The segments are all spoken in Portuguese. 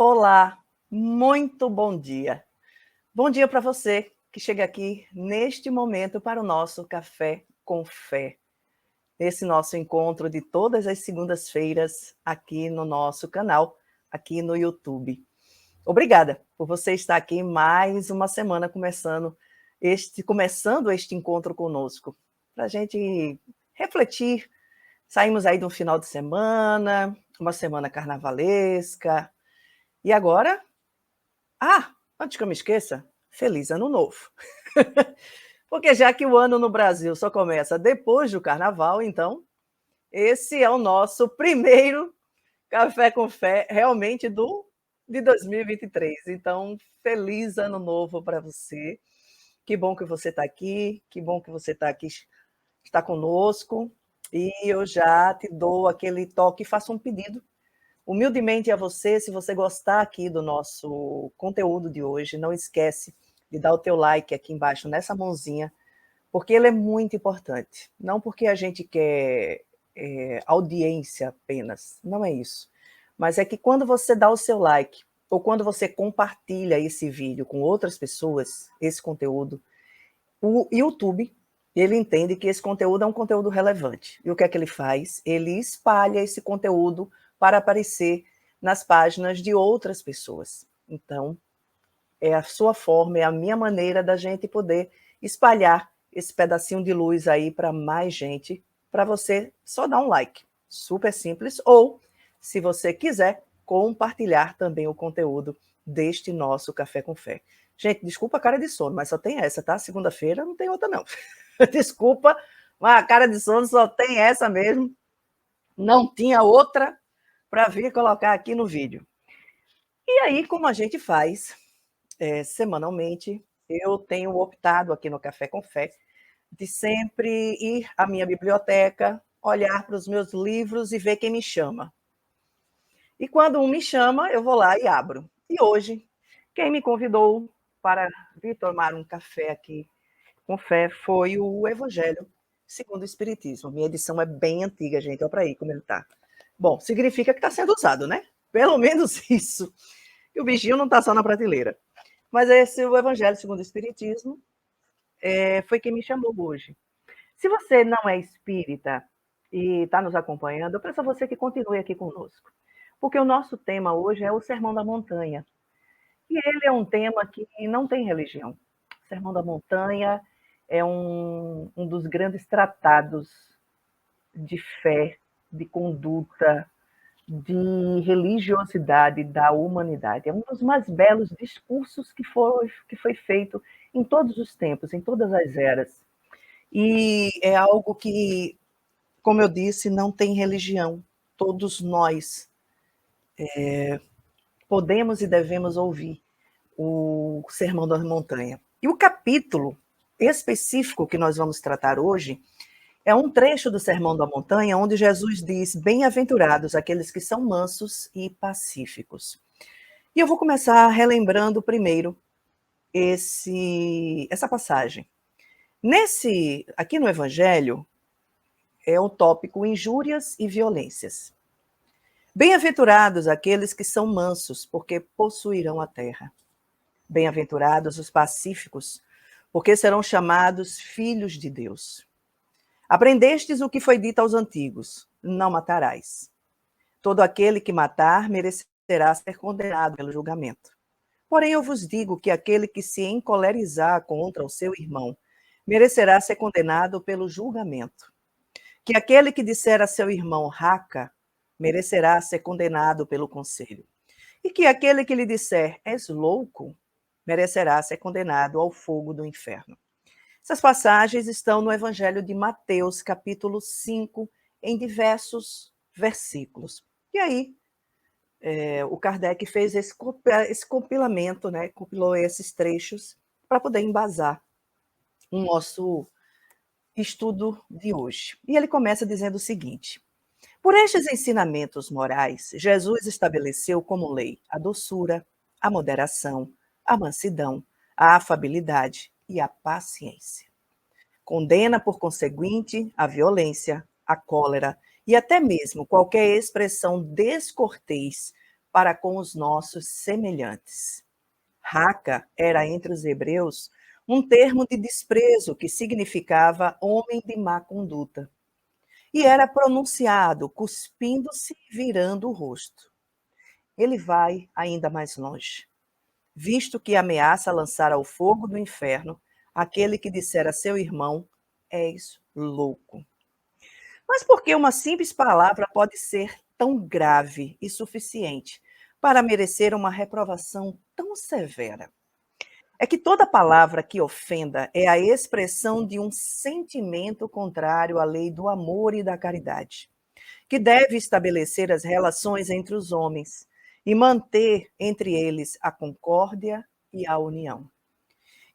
Olá, muito bom dia. Bom dia para você que chega aqui neste momento para o nosso Café com Fé. Esse nosso encontro de todas as segundas-feiras aqui no nosso canal, aqui no YouTube. Obrigada por você estar aqui mais uma semana começando este encontro conosco, para a gente refletir. Saímos aí de um final de semana, uma semana carnavalesca, e agora, antes que eu me esqueça, feliz ano novo. Porque já que o ano no Brasil só começa depois do carnaval, então esse é o nosso primeiro Café com Fé realmente de 2023. Então, feliz ano novo para você. Que bom que você está aqui, que bom que você está conosco. E eu já te dou aquele toque, faço um pedido humildemente a você. Se você gostar aqui do nosso conteúdo de hoje, não esquece de dar o teu like aqui embaixo, nessa mãozinha, porque ele é muito importante. Não porque a gente quer audiência apenas, não é isso. Mas é que quando você dá o seu like, ou quando você compartilha esse vídeo com outras pessoas, esse conteúdo, o YouTube, ele entende que esse conteúdo é um conteúdo relevante. E o que é que ele faz? Ele espalha esse conteúdo para aparecer nas páginas de outras pessoas. Então, é a sua forma, é a minha maneira da gente poder espalhar esse pedacinho de luz aí para mais gente, para você só dar um like. Super simples. Ou, se você quiser, compartilhar também o conteúdo deste nosso Café com Fé. Gente, desculpa a cara de sono, mas só tem essa, tá? Segunda-feira não tem outra, não. Desculpa, mas a cara de sono só tem essa mesmo. Não tinha outra para vir colocar aqui no vídeo. E aí, como a gente faz semanalmente, eu tenho optado aqui no Café com Fé de sempre ir à minha biblioteca, olhar para os meus livros e ver quem me chama. E quando um me chama, eu vou lá e abro. E hoje, quem me convidou para vir tomar um café aqui com fé foi o Evangelho segundo o Espiritismo. Minha edição é bem antiga, gente. Olha para aí como ele está. Bom, significa que está sendo usado, né? Pelo menos isso. E o bichinho não está só na prateleira. Mas esse, o Evangelho segundo o Espiritismo, foi quem me chamou hoje. Se você não é espírita e está nos acompanhando, eu peço a você que continue aqui conosco. Porque o nosso tema hoje é o Sermão da Montanha. E ele é um tema que não tem religião. O Sermão da Montanha é um dos grandes tratados de fé, de conduta, de religiosidade da humanidade. É um dos mais belos discursos que foi feito em todos os tempos, em todas as eras. E é algo que, como eu disse, não tem religião. Todos nós podemos e devemos ouvir o Sermão da Montanha. E o capítulo específico que nós vamos tratar hoje é um trecho do Sermão da Montanha onde Jesus diz: bem-aventurados aqueles que são mansos e pacíficos. E eu vou começar relembrando primeiro essa passagem. Aqui no Evangelho, é o tópico injúrias e violências. Bem-aventurados aqueles que são mansos, porque possuirão a terra. Bem-aventurados os pacíficos, porque serão chamados filhos de Deus. Aprendestes o que foi dito aos antigos: não matarás. Todo aquele que matar merecerá ser condenado pelo julgamento. Porém, eu vos digo que aquele que se encolerizar contra o seu irmão merecerá ser condenado pelo julgamento. Que aquele que disser a seu irmão raca merecerá ser condenado pelo conselho. E que aquele que lhe disser és louco merecerá ser condenado ao fogo do inferno. Essas passagens estão no Evangelho de Mateus, capítulo 5, em diversos versículos. E aí, o Kardec fez esse compilamento, né? Compilou esses trechos para poder embasar o nosso estudo de hoje. E ele começa dizendo o seguinte: por estes ensinamentos morais, Jesus estabeleceu como lei a doçura, a moderação, a mansidão, a afabilidade e a paciência. Condena, por conseguinte, a violência, a cólera e até mesmo qualquer expressão descortês para com os nossos semelhantes. Raca era entre os hebreus um termo de desprezo que significava homem de má conduta, e era pronunciado cuspindo-se e virando o rosto. Ele vai ainda mais longe, visto que ameaça lançar ao fogo do inferno aquele que disser a seu irmão: és louco. Mas por que uma simples palavra pode ser tão grave e suficiente para merecer uma reprovação tão severa? É que toda palavra que ofenda é a expressão de um sentimento contrário à lei do amor e da caridade, que deve estabelecer as relações entre os homens e manter entre eles a concórdia e a união,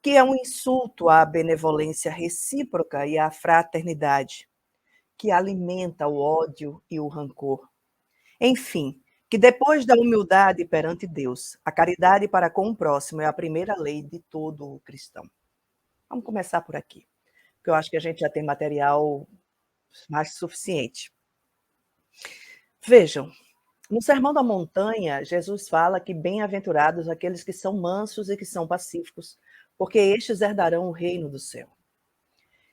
que é um insulto à benevolência recíproca e à fraternidade, que alimenta o ódio e o rancor. Enfim, que depois da humildade perante Deus, a caridade para com o próximo é a primeira lei de todo o cristão. Vamos começar por aqui, porque eu acho que a gente já tem material mais que suficiente. Vejam, no Sermão da Montanha, Jesus fala que bem-aventurados aqueles que são mansos e que são pacíficos, porque estes herdarão o reino do céu.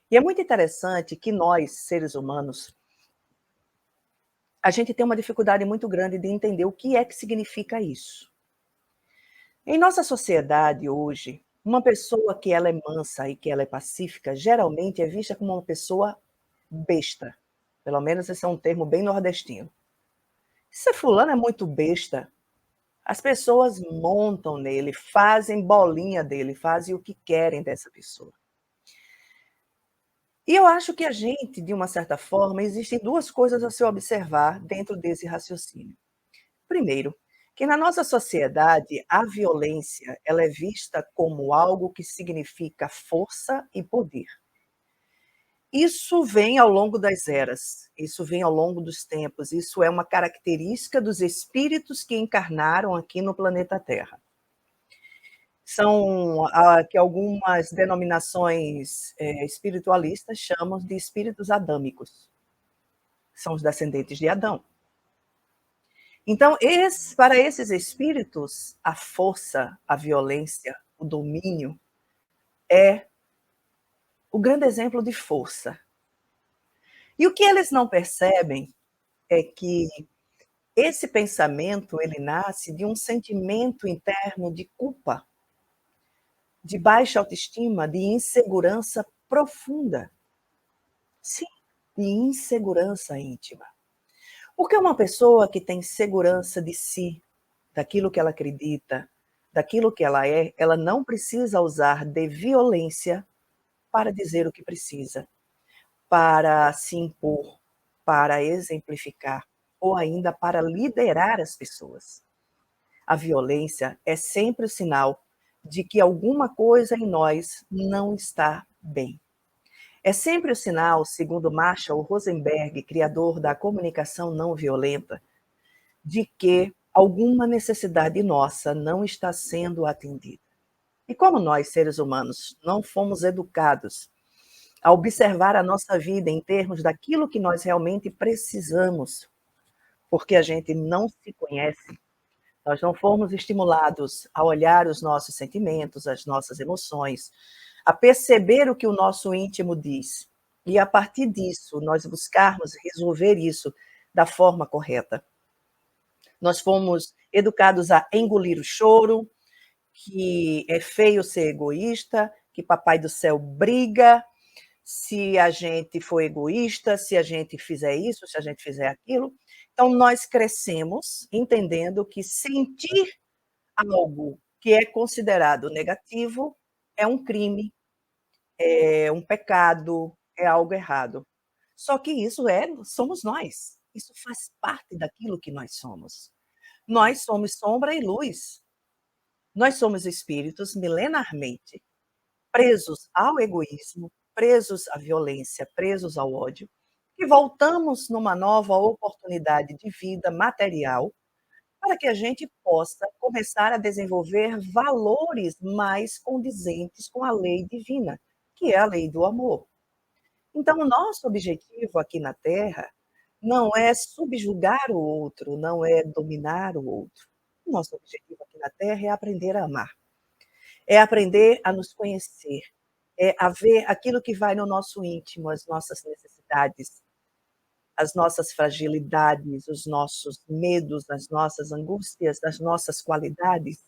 E é muito interessante que nós, seres humanos, a gente tem uma dificuldade muito grande de entender o que é que significa isso. Em nossa sociedade hoje, uma pessoa que ela é mansa e que ela é pacífica, geralmente é vista como uma pessoa besta. Pelo menos esse é um termo bem nordestino. Se fulano é muito besta, as pessoas montam nele, fazem bolinha dele, fazem o que querem dessa pessoa. E eu acho que a gente, de uma certa forma, existem duas coisas a se observar dentro desse raciocínio. Primeiro, que na nossa sociedade a violência ela é vista como algo que significa força e poder. Isso vem ao longo das eras, isso vem ao longo dos tempos, isso é uma característica dos espíritos que encarnaram aqui no planeta Terra. São que algumas denominações espiritualistas chamam de espíritos adâmicos. São os descendentes de Adão. Então, para esses espíritos, a força, a violência, o domínio é o grande exemplo de força. E o que eles não percebem é que esse pensamento ele nasce de um sentimento interno de culpa, de baixa autoestima, de insegurança profunda. Sim, de insegurança íntima. Porque uma pessoa que tem segurança de si, daquilo que ela acredita, daquilo que ela é, ela não precisa usar de violência para dizer o que precisa, para se impor, para exemplificar ou ainda para liderar as pessoas. A violência é sempre o sinal de que alguma coisa em nós não está bem. É sempre o sinal, segundo Marshall Rosenberg, criador da comunicação não violenta, de que alguma necessidade nossa não está sendo atendida. E como nós, seres humanos, não fomos educados a observar a nossa vida em termos daquilo que nós realmente precisamos, porque a gente não se conhece, nós não fomos estimulados a olhar os nossos sentimentos, as nossas emoções, a perceber o que o nosso íntimo diz. E a partir disso, nós buscarmos resolver isso da forma correta. Nós fomos educados a engolir o choro, que é feio ser egoísta, que papai do céu briga se a gente for egoísta, se a gente fizer isso, se a gente fizer aquilo. Então, nós crescemos entendendo que sentir algo que é considerado negativo é um crime, é um pecado, é algo errado. Só que isso somos nós. Isso faz parte daquilo que nós somos. Nós somos sombra e luz. Nós somos espíritos milenarmente presos ao egoísmo, presos à violência, presos ao ódio, e voltamos numa nova oportunidade de vida material para que a gente possa começar a desenvolver valores mais condizentes com a lei divina, que é a lei do amor. Então, o nosso objetivo aqui na Terra não é subjugar o outro, não é dominar o outro. Nosso objetivo aqui na Terra é aprender a amar, é aprender a nos conhecer, é a ver aquilo que vai no nosso íntimo, as nossas necessidades, as nossas fragilidades, os nossos medos, as nossas angústias, as nossas qualidades,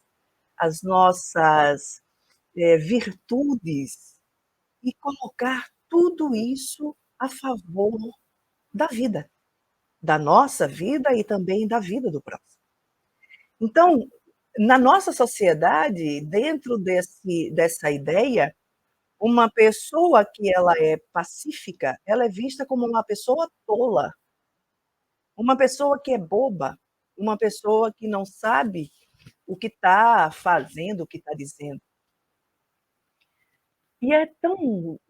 as nossas, virtudes, e colocar tudo isso a favor da vida, da nossa vida e também da vida do próximo. Então, na nossa sociedade, dentro dessa ideia, uma pessoa que ela é pacífica, ela é vista como uma pessoa tola, uma pessoa que é boba, uma pessoa que não sabe o que está fazendo, o que está dizendo. E é tão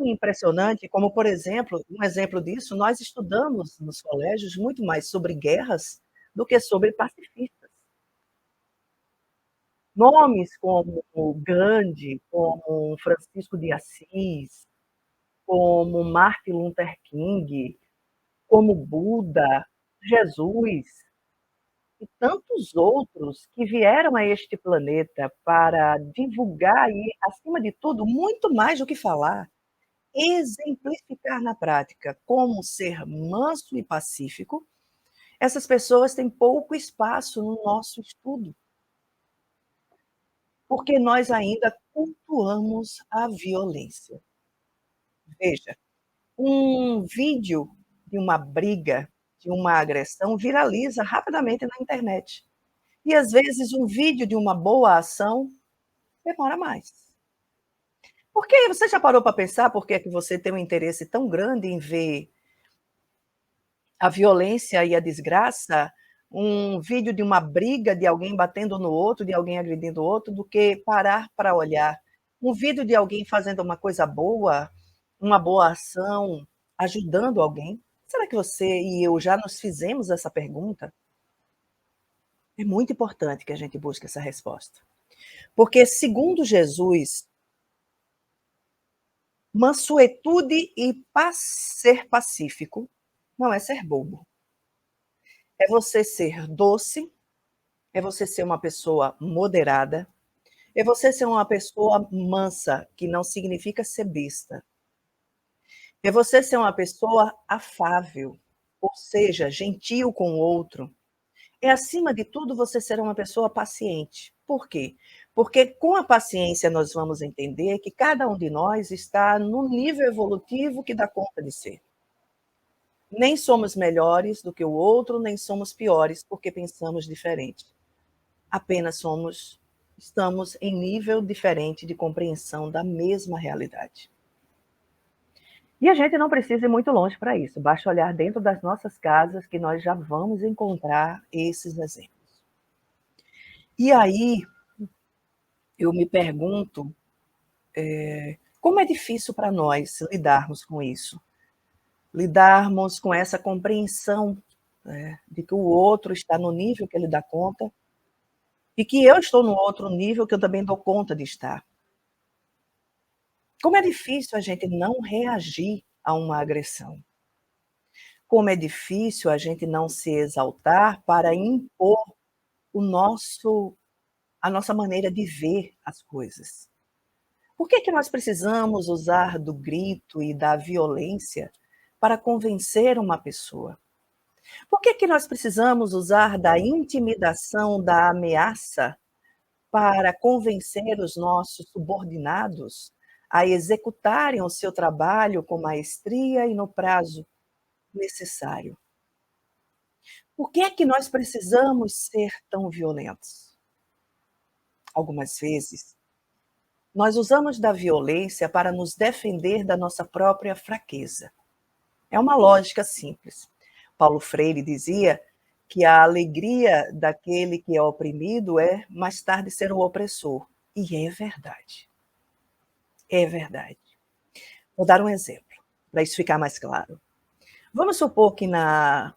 impressionante como, por exemplo, um exemplo disso, nós estudamos nos colégios muito mais sobre guerras do que sobre pacifistas. Nomes como Gandhi, como Francisco de Assis, como Martin Luther King, como Buda, Jesus e tantos outros que vieram a este planeta para divulgar e, acima de tudo, muito mais do que falar, exemplificar na prática como ser manso e pacífico, essas pessoas têm pouco espaço no nosso estudo, porque nós ainda cultuamos a violência. Veja, um vídeo de uma briga, de uma agressão, viraliza rapidamente na internet. E, às vezes, um vídeo de uma boa ação demora mais. Porque você já parou para pensar por que é que você tem um interesse tão grande em ver a violência e a desgraça, um vídeo de uma briga, de alguém batendo no outro, de alguém agredindo o outro, do que parar para olhar um vídeo de alguém fazendo uma coisa boa, uma boa ação, ajudando alguém? Será que você e eu já nos fizemos essa pergunta? É muito importante que a gente busque essa resposta. Porque, segundo Jesus, mansuetude e ser pacífico não é ser bobo. É você ser doce, é você ser uma pessoa moderada, é você ser uma pessoa mansa, que não significa ser besta. É você ser uma pessoa afável, ou seja, gentil com o outro. É, acima de tudo, você ser uma pessoa paciente. Por quê? Porque com a paciência nós vamos entender que cada um de nós está no nível evolutivo que dá conta de ser. Nem somos melhores do que o outro, nem somos piores porque pensamos diferente. Apenas estamos em nível diferente de compreensão da mesma realidade. E a gente não precisa ir muito longe para isso, basta olhar dentro das nossas casas que nós já vamos encontrar esses exemplos. E aí, eu me pergunto, como é difícil para nós lidarmos com isso, lidarmos com essa compreensão, né, de que o outro está no nível que ele dá conta e que eu estou no outro nível que eu também dou conta de estar. Como é difícil a gente não reagir a uma agressão. Como é difícil a gente não se exaltar para impor o nosso a nossa maneira de ver as coisas. Por que que nós precisamos usar do grito e da violência para convencer uma pessoa? Por que que nós precisamos usar da intimidação, da ameaça para convencer os nossos subordinados a executarem o seu trabalho com maestria e no prazo necessário? Por que é que nós precisamos ser tão violentos? Algumas vezes, nós usamos da violência para nos defender da nossa própria fraqueza. É uma lógica simples. Paulo Freire dizia que a alegria daquele que é oprimido é mais tarde ser o opressor. E é verdade. É verdade. Vou dar um exemplo, para isso ficar mais claro. Vamos supor que na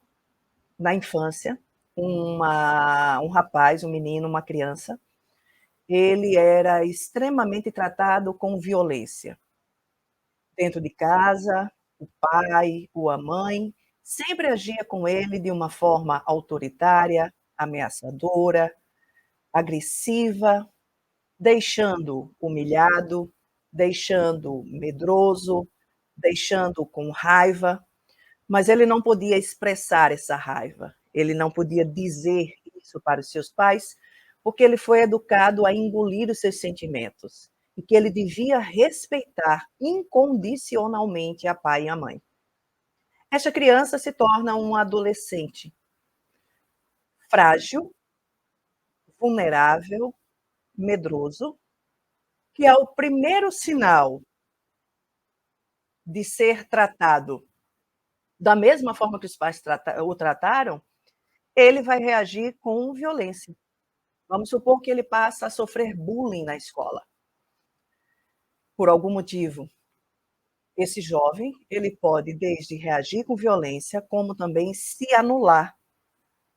infância, um rapaz, um menino, uma criança, ele era extremamente tratado com violência. Dentro de casa, o pai ou a mãe sempre agia com ele de uma forma autoritária, ameaçadora, agressiva, deixando humilhado, deixando medroso, deixando com raiva, mas ele não podia expressar essa raiva, ele não podia dizer isso para os seus pais, porque ele foi educado a engolir os seus sentimentos e que ele devia respeitar incondicionalmente a pai e a mãe. Esta criança se torna um adolescente frágil, vulnerável, medroso, que é o primeiro sinal de ser tratado da mesma forma que os pais o trataram, ele vai reagir com violência. Vamos supor que ele passa a sofrer bullying na escola, por algum motivo. Esse jovem, ele pode desde reagir com violência, como também se anular,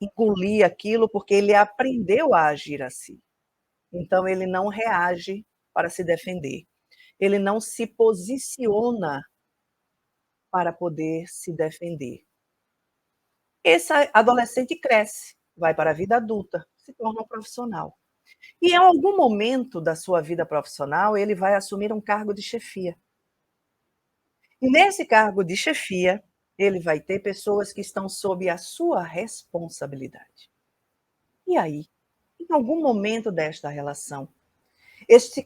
engolir aquilo, porque ele aprendeu a agir assim. Então ele não reage para se defender. Ele não se posiciona para poder se defender. Esse adolescente cresce, vai para a vida adulta, se torna um profissional. E em algum momento da sua vida profissional, ele vai assumir um cargo de chefia. E nesse cargo de chefia, ele vai ter pessoas que estão sob a sua responsabilidade. E aí, em algum momento desta relação,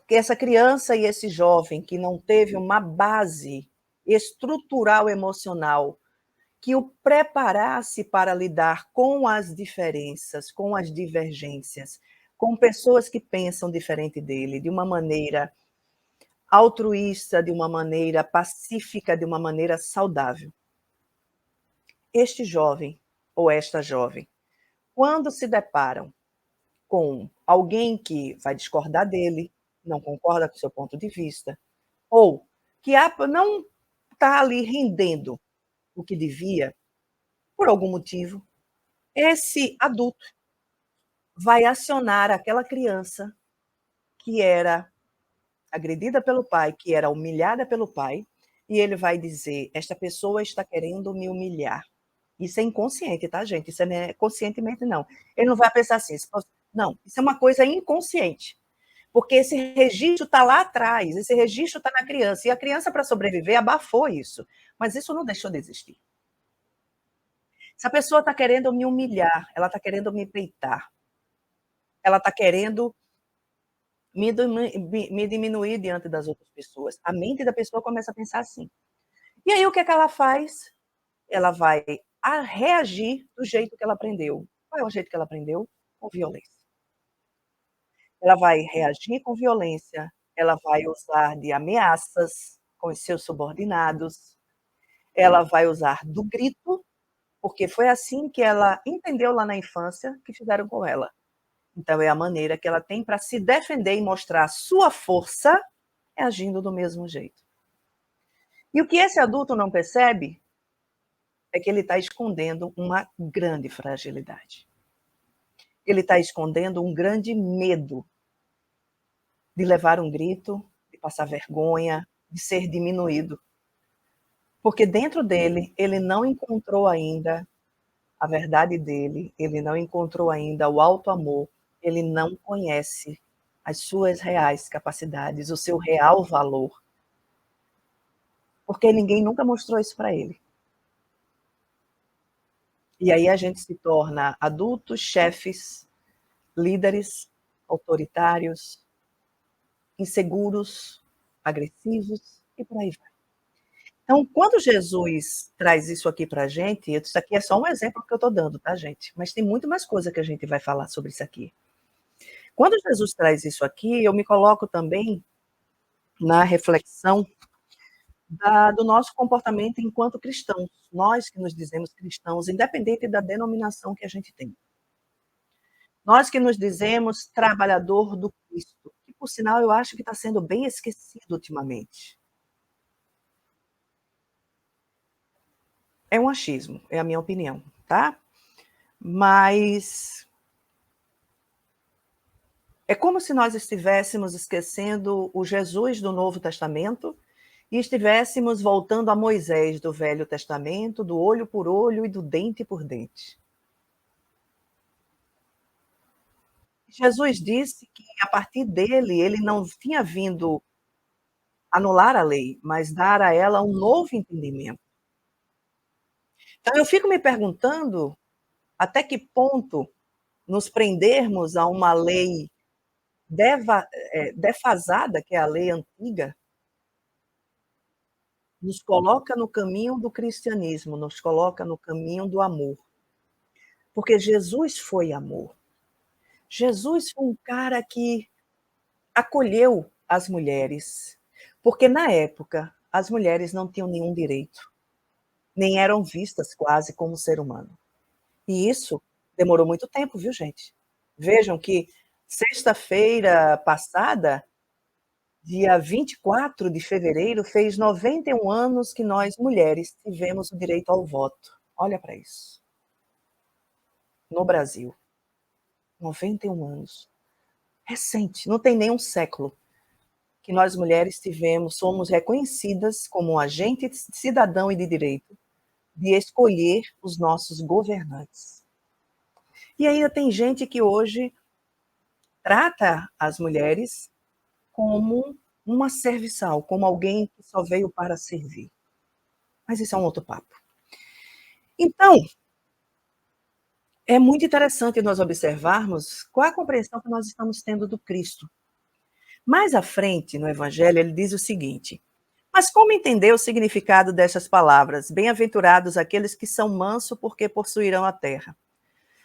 essa criança e esse jovem que não teve uma base estrutural emocional que o preparasse para lidar com as diferenças, com as divergências, com pessoas que pensam diferente dele, de uma maneira altruísta, de uma maneira pacífica, de uma maneira saudável. Este jovem ou esta jovem, quando se deparam com alguém que vai discordar dele, não concorda com o seu ponto de vista, ou que não está ali rendendo o que devia, por algum motivo, esse adulto vai acionar aquela criança que era agredida pelo pai, que era humilhada pelo pai, e ele vai dizer: "Esta pessoa está querendo me humilhar". Isso é inconsciente, tá, gente? Isso não é conscientemente, não. Ele não vai pensar assim, não, isso é uma coisa inconsciente, porque esse registro está lá atrás, esse registro está na criança, e a criança, para sobreviver, abafou isso, mas isso não deixou de existir. Essa pessoa está querendo me humilhar, ela está querendo me peitar, ela está querendo me diminuir diante das outras pessoas. A mente da pessoa começa a pensar assim. E aí o que é que ela faz? Ela vai reagir do jeito que ela aprendeu. Qual é o jeito que ela aprendeu? Com violência. Ela vai reagir com violência, ela vai usar de ameaças com os seus subordinados, ela vai usar do grito, porque foi assim que ela entendeu lá na infância que fizeram com ela. Então é a maneira que ela tem para se defender e mostrar a sua força, é agindo do mesmo jeito. E o que esse adulto não percebe é que ele está escondendo uma grande fragilidade. Ele está escondendo um grande medo de levar um grito, de passar vergonha, de ser diminuído. Porque dentro dele, ele não encontrou ainda a verdade dele, ele não encontrou ainda o alto amor, ele não conhece as suas reais capacidades, o seu real valor. Porque ninguém nunca mostrou isso para ele. E aí a gente se torna adultos, chefes, líderes, autoritários, inseguros, agressivos e por aí vai. Então, quando Jesus traz isso aqui para a gente, isso aqui é só um exemplo que eu estou dando, tá, gente? Mas tem muito mais coisa que a gente vai falar sobre isso aqui. Quando Jesus traz isso aqui, eu me coloco também na reflexão do nosso comportamento enquanto cristãos, nós que nos dizemos cristãos, independente da denominação que a gente tem. Nós que nos dizemos trabalhador do Cristo, que por sinal eu acho que está sendo bem esquecido ultimamente. É um achismo, é a minha opinião, tá? Mas é como se nós estivéssemos esquecendo o Jesus do Novo Testamento e estivéssemos voltando a Moisés do Velho Testamento, do olho por olho e do dente por dente. Jesus disse que a partir dele, ele não tinha vindo anular a lei, mas dar a ela um novo entendimento. Então eu fico me perguntando até que ponto nos prendermos a uma lei defasada, que é a lei antiga, nos coloca no caminho do cristianismo, nos coloca no caminho do amor. Porque Jesus foi amor. Jesus foi um cara que acolheu as mulheres, porque na época as mulheres não tinham nenhum direito, nem eram vistas quase como ser humano. E isso demorou muito tempo, viu, gente? Vejam que sexta-feira passada, dia 24 de fevereiro, fez 91 anos que nós mulheres tivemos o direito ao voto. Olha para isso. No Brasil, 91 anos. Recente, não tem nem um século que nós mulheres tivemos, somos reconhecidas como um agente cidadão e de direito de escolher os nossos governantes. E ainda tem gente que hoje trata as mulheres como uma serviçal, como alguém que só veio para servir. Mas isso é um outro papo. Então, é muito interessante nós observarmos qual a compreensão que nós estamos tendo do Cristo. Mais à frente, no Evangelho, ele diz o seguinte: mas como entender o significado dessas palavras? Bem-aventurados aqueles que são mansos, porque possuirão a terra.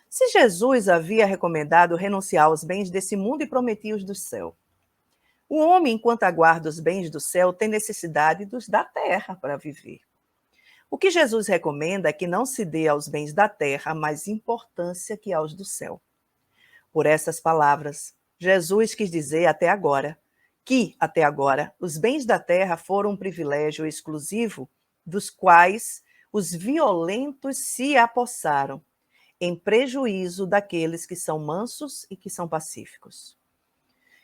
Se Jesus havia recomendado renunciar aos bens desse mundo e prometia os do céu, o homem, enquanto aguarda os bens do céu, tem necessidade dos da terra para viver. O que Jesus recomenda é que não se dê aos bens da terra mais importância que aos do céu. Por essas palavras, Jesus quis dizer até agora, os bens da terra foram um privilégio exclusivo dos quais os violentos se apossaram, em prejuízo daqueles que são mansos e que são pacíficos.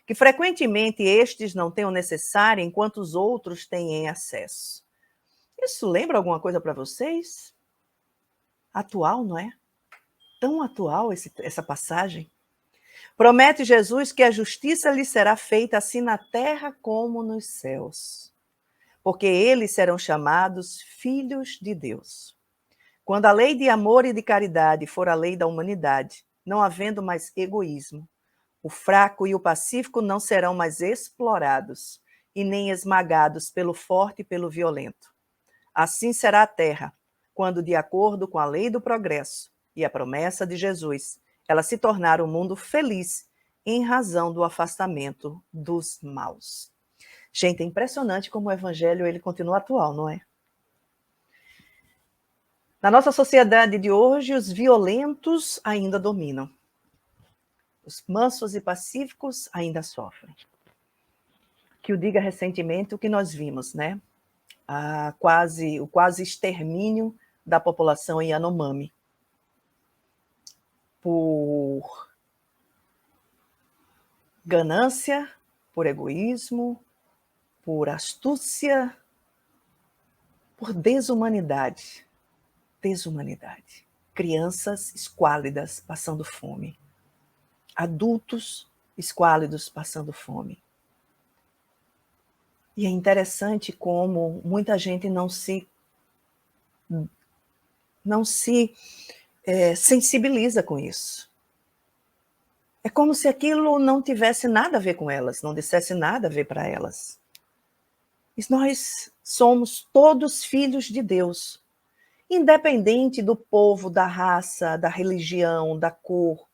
Que frequentemente estes não têm o necessário enquanto os outros têm acesso. Isso lembra alguma coisa para vocês? Atual, não é? Tão atual essa passagem. Promete Jesus que a justiça lhe será feita assim na terra como nos céus, porque eles serão chamados filhos de Deus. Quando a lei de amor e de caridade for a lei da humanidade, não havendo mais egoísmo, o fraco e o pacífico não serão mais explorados e nem esmagados pelo forte e pelo violento. Assim será a terra, quando, de acordo com a lei do progresso e a promessa de Jesus, ela se tornar um mundo feliz em razão do afastamento dos maus. Gente, é impressionante como o evangelho ele continua atual, não é? Na nossa sociedade de hoje, os violentos ainda dominam. Os mansos e pacíficos ainda sofrem. Que o diga recentemente o que nós vimos, né? O quase extermínio da população em Yanomami. Por ganância, por egoísmo, por astúcia, por desumanidade. Desumanidade. Crianças esquálidas passando fome. Adultos esquálidos passando fome. E é interessante como muita gente não se sensibiliza com isso. É como se aquilo não tivesse nada a ver com elas, não dissesse nada a ver para elas. E nós somos todos filhos de Deus, independente do povo, da raça, da religião, da cor.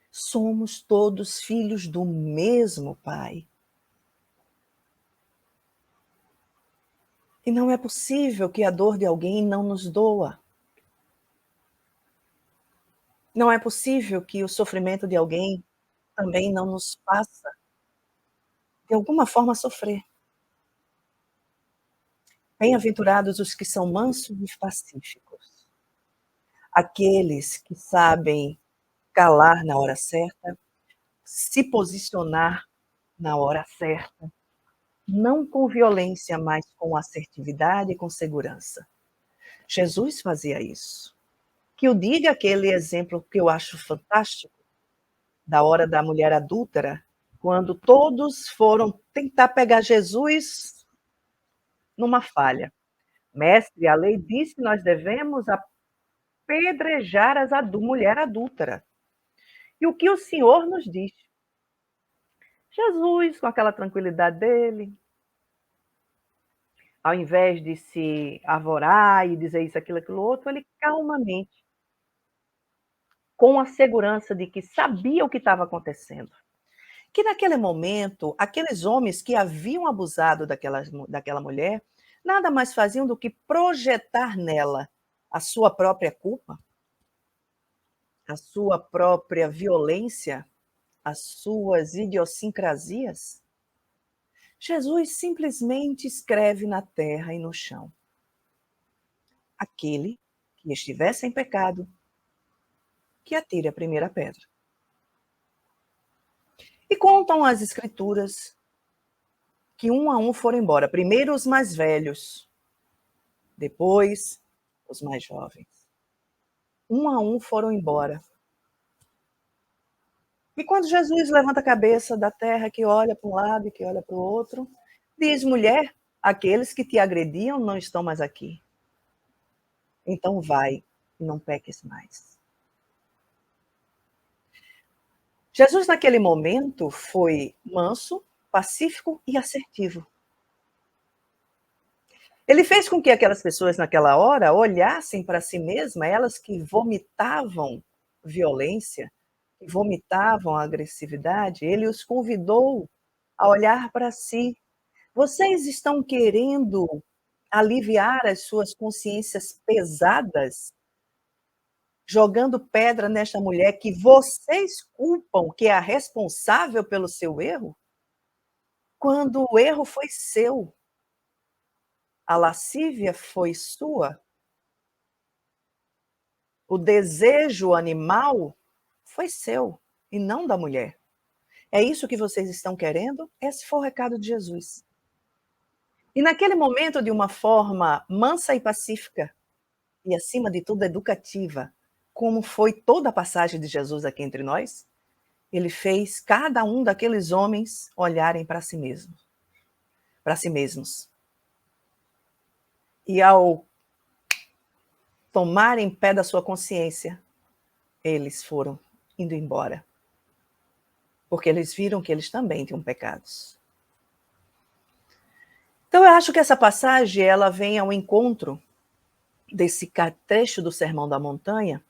Somos todos filhos do mesmo Pai. E não é possível que a dor de alguém não nos doa. Não é possível que o sofrimento de alguém também não nos faça, de alguma forma, sofrer. Bem-aventurados os que são mansos e pacíficos, aqueles que sabem calar na hora certa, se posicionar na hora certa, não com violência, mas com assertividade e com segurança. Jesus fazia isso. Que eu diga aquele exemplo que eu acho fantástico, da hora da mulher adúltera, quando todos foram tentar pegar Jesus numa falha. Mestre, a lei diz que nós devemos apedrejar mulher adúltera. E o que o Senhor nos diz? Jesus, com aquela tranquilidade dele, ao invés de se arvorar e dizer isso, aquilo outro, ele calmamente, com a segurança de que sabia o que estava acontecendo. Que naquele momento, aqueles homens que haviam abusado daquela mulher, nada mais faziam do que projetar nela a sua própria culpa, a sua própria violência, as suas idiosincrasias. Jesus simplesmente escreve na terra e no chão: aquele que estiver sem pecado, que atire a primeira pedra. E contam as escrituras que um a um foram embora. Primeiro os mais velhos, depois os mais jovens. Um a um foram embora. E quando Jesus levanta a cabeça da terra, que olha para um lado e que olha para o outro, diz: mulher, aqueles que te agrediam não estão mais aqui. Então vai e não peques mais. Jesus, naquele momento, foi manso, pacífico e assertivo. Ele fez com que aquelas pessoas, naquela hora, olhassem para si mesmas, elas que vomitavam violência, que vomitavam agressividade, ele os convidou a olhar para si. Vocês estão querendo aliviar as suas consciências pesadas, jogando pedra nesta mulher que vocês culpam, que é a responsável pelo seu erro? Quando o erro foi seu, a lascívia foi sua, o desejo animal foi seu e não da mulher. É isso que vocês estão querendo? Esse foi o recado de Jesus. E naquele momento, de uma forma mansa e pacífica, e acima de tudo educativa, como foi toda a passagem de Jesus aqui entre nós, ele fez cada um daqueles homens olharem para si mesmos, para si mesmos. E ao tomarem pé da sua consciência, eles foram indo embora, porque eles viram que eles também tinham pecados. Então eu acho que essa passagem ela vem ao encontro desse trecho do Sermão da Montanha,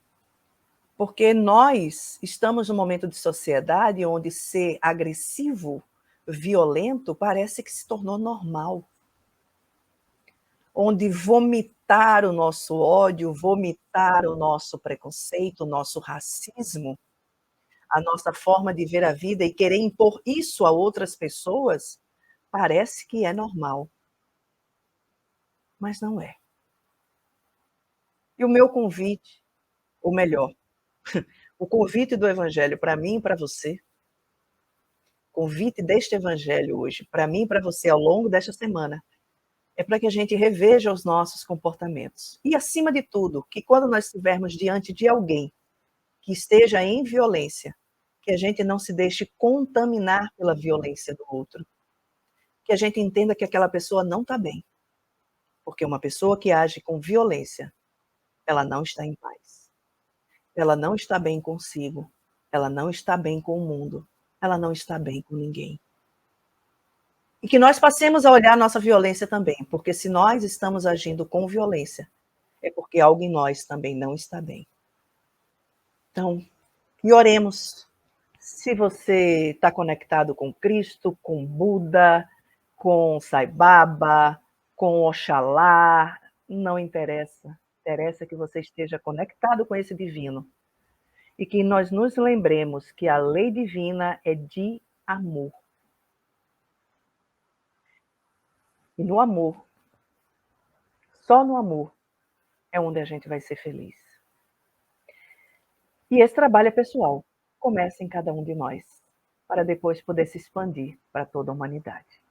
porque nós estamos num momento de sociedade onde ser agressivo, violento, parece que se tornou normal. Onde vomitar o nosso ódio, vomitar o nosso preconceito, o nosso racismo, a nossa forma de ver a vida e querer impor isso a outras pessoas, parece que é normal. Mas não é. E o meu convite, ou melhor, o convite do evangelho para mim e para você, convite deste evangelho hoje, para mim e para você ao longo desta semana, é para que a gente reveja os nossos comportamentos. E, acima de tudo, que quando nós estivermos diante de alguém que esteja em violência, que a gente não se deixe contaminar pela violência do outro. Que a gente entenda que aquela pessoa não está bem. Porque uma pessoa que age com violência, ela não está em paz. Ela não está bem consigo. Ela não está bem com o mundo. Ela não está bem com ninguém. E que nós passemos a olhar a nossa violência também, porque se nós estamos agindo com violência, é porque algo em nós também não está bem. Então, e oremos. Se você está conectado com Cristo, com Buda, com Sai Baba, com Oxalá, não interessa. Interessa que você esteja conectado com esse divino. E que nós nos lembremos que a lei divina é de amor. E no amor, só no amor, é onde a gente vai ser feliz. E esse trabalho é pessoal. Começa em cada um de nós, para depois poder se expandir para toda a humanidade.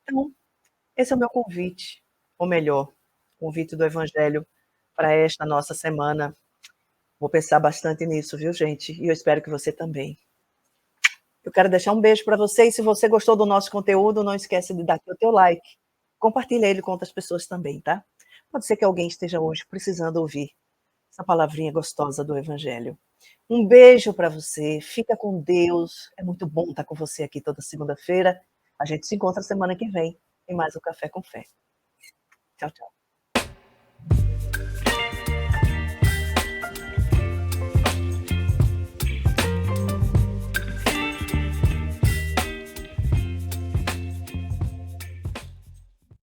Então, esse é o meu convite, ou melhor, convite do Evangelho para esta nossa semana. Vou pensar bastante nisso, viu, gente? E eu espero que você também. Eu quero deixar um beijo para você e se você gostou do nosso conteúdo, não esquece de dar aqui o teu like. Compartilha ele com outras pessoas também, tá? Pode ser que alguém esteja hoje precisando ouvir essa palavrinha gostosa do evangelho. Um beijo para você, fica com Deus. É muito bom estar com você aqui toda segunda-feira. A gente se encontra semana que vem em mais um Café com Fé. Tchau, tchau.